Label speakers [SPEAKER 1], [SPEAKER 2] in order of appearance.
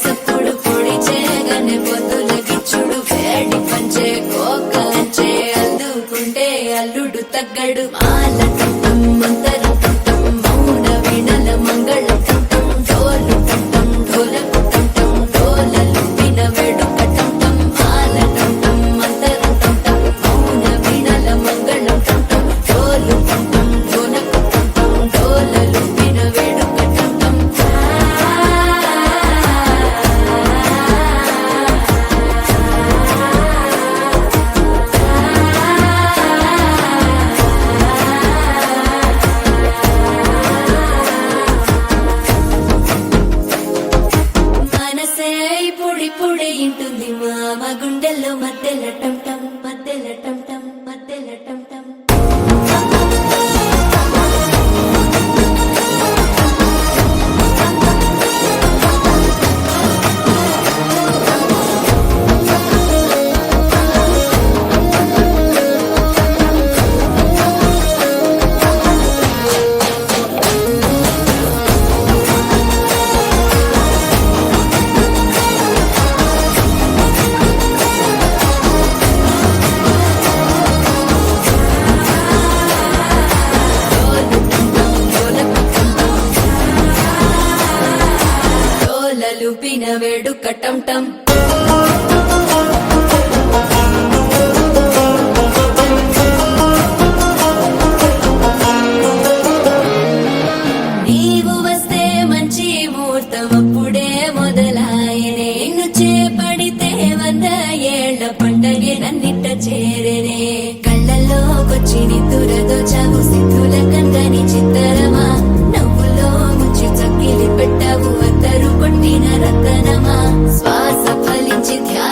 [SPEAKER 1] సప్పుడు పొడి చేయగానే పొద్దుల గిచ్చుడు వేడి పంచే కోకంచే అందుకుంటే అల్లుడు తగ్గడు మాల టంటం మంతరం టంటం మౌన వీణల మంగళం టంటం డోలు టంటం ఢోలకు టంటం డోలలు విన వేడుక టంటం మాల టంటం మంతరం టంటం మౌన వీణల మంగళం టంటం డోలు టంటం ఢోలకు టంటం డోలలు విన వేడుక టంటం మనసే పొడి పొడి ఇంటుంది మామ గుండెల్లో మధ్యల టంటం మధ్యల టంటం మధ్యల టంటం డోలలుపిన వేడుక టంటం నీవు వస్తే మంచి ముహూర్తం అప్పుడే మొదలాయనే నిన్ను చేపడితే 100 ఏళ్ల పండగే నన్నిట్ట చేరేనే కళ్ళల్లోకొచ్చి నిద్దురదోచావు సిద్ధుల కందని చిత్తరమా నవ్వులో ముంచి చక్కిలి పెట్టావు అద్దరు కొట్టిన రతనమా శ్వాస ఫలించి ధ్యానం